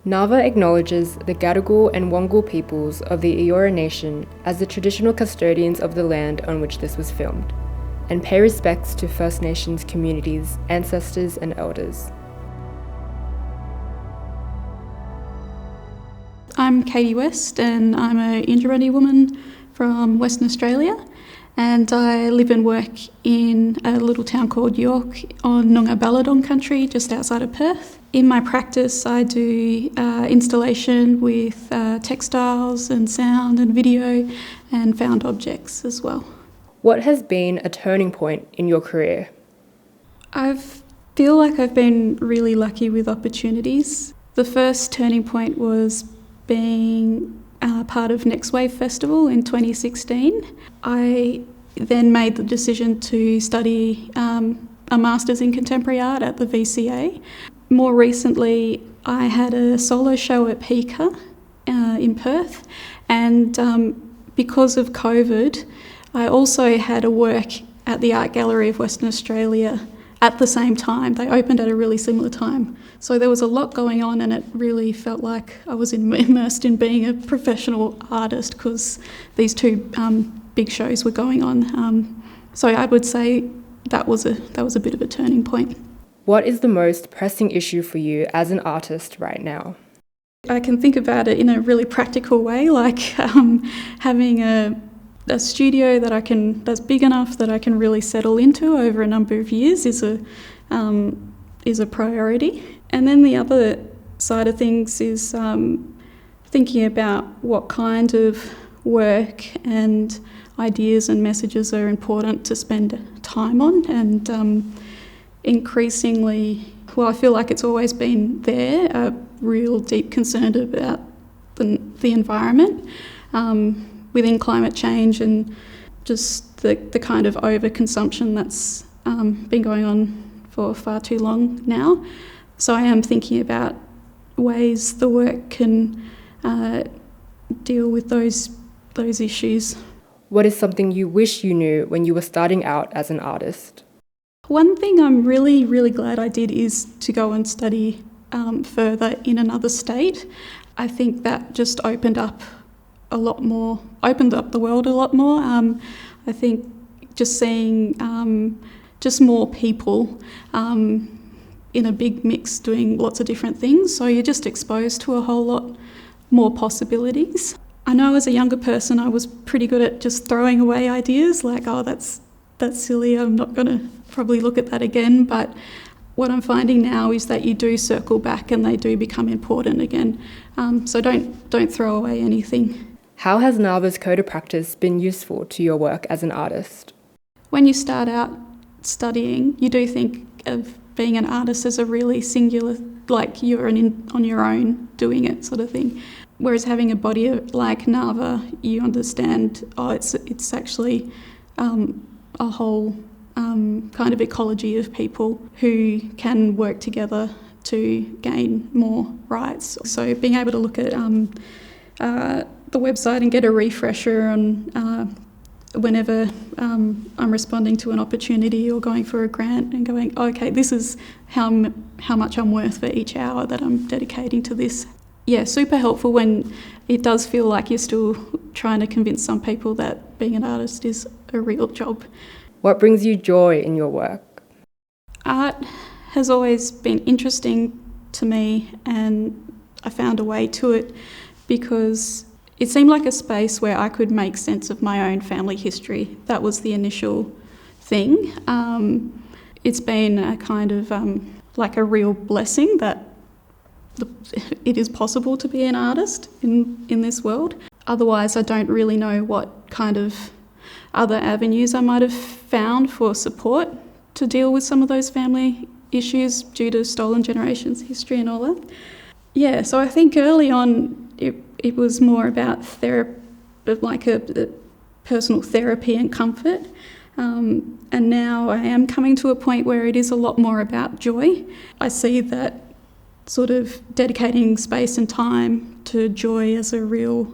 NAVA acknowledges the Gadigal and Wangal peoples of the Eora Nation as the traditional custodians of the land on which this was filmed, and pay respects to First Nations communities, ancestors and elders. I'm Katie West and I'm a Yindjibarndi woman from Western Australia, and I live and work in a little town called York on Noongar Ballardong country just outside of Perth. In my practice I do installation with textiles and sound and video and found objects as well. What has been a turning point in your career? I feel like I've been really lucky with opportunities. The first turning point was being part of Next Wave Festival in 2016. I then made the decision to study a Masters in Contemporary Art at the VCA. More recently, I had a solo show at Pika in Perth, and because of COVID, I also had a work at the Art Gallery of Western Australia at the same time. They opened at a really similar time. So there was a lot going on, and it really felt like I was immersed in being a professional artist because these two big shows were going on. So I would say that was a bit of a turning point. What is the most pressing issue for you as an artist right now? I can think about it in a really practical way, like having a studio that's big enough that I can really settle into over a number of years is a priority. And then the other side of things is thinking about what kind of work and ideas and messages are important to spend time on, and increasingly, well, I feel like it's always been there, a real deep concern about the environment within climate change and just the kind of overconsumption that's been going on for far too long now. So I am thinking about ways the work can deal with those issues. What is something you wish you knew when you were starting out as an artist? One thing I'm really, really glad I did is to go and study further in another state. I think that just opened up the world a lot more. I think just seeing just more people in a big mix doing lots of different things, so you're just exposed to a whole lot more possibilities. I know as a younger person I was pretty good at just throwing away ideas, like, oh, that's silly, I'm not going to probably look at that again. But what I'm finding now is that you do circle back and they do become important again. So don't throw away anything. How has NAVA's code of practice been useful to your work as an artist? When you start out studying, you do think of being an artist as a really singular, like you're on your own doing it sort of thing. Whereas having a body like NAVA, you understand, it's actually a whole kind of ecology of people who can work together to gain more rights. So being able to look at the website and get a refresher on whenever I'm responding to an opportunity or going for a grant and going, okay, this is how much I'm worth for each hour that I'm dedicating to this. Yeah, super helpful when it does feel like you're still trying to convince some people that being an artist is a real job. What brings you joy in your work? Art has always been interesting to me, and I found a way to it because it seemed like a space where I could make sense of my own family history. That was the initial thing. It's been a kind of like a real blessing that it is possible to be an artist in this world. Otherwise, I don't really know what kind of other avenues I might have found for support to deal with some of those family issues due to stolen generations history and all that. Yeah, so I think early on it was more about like a personal therapy and comfort. And now I am coming to a point where it is a lot more about joy. I see that sort of dedicating space and time to joy as a real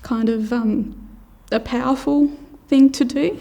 kind of a powerful thing to do.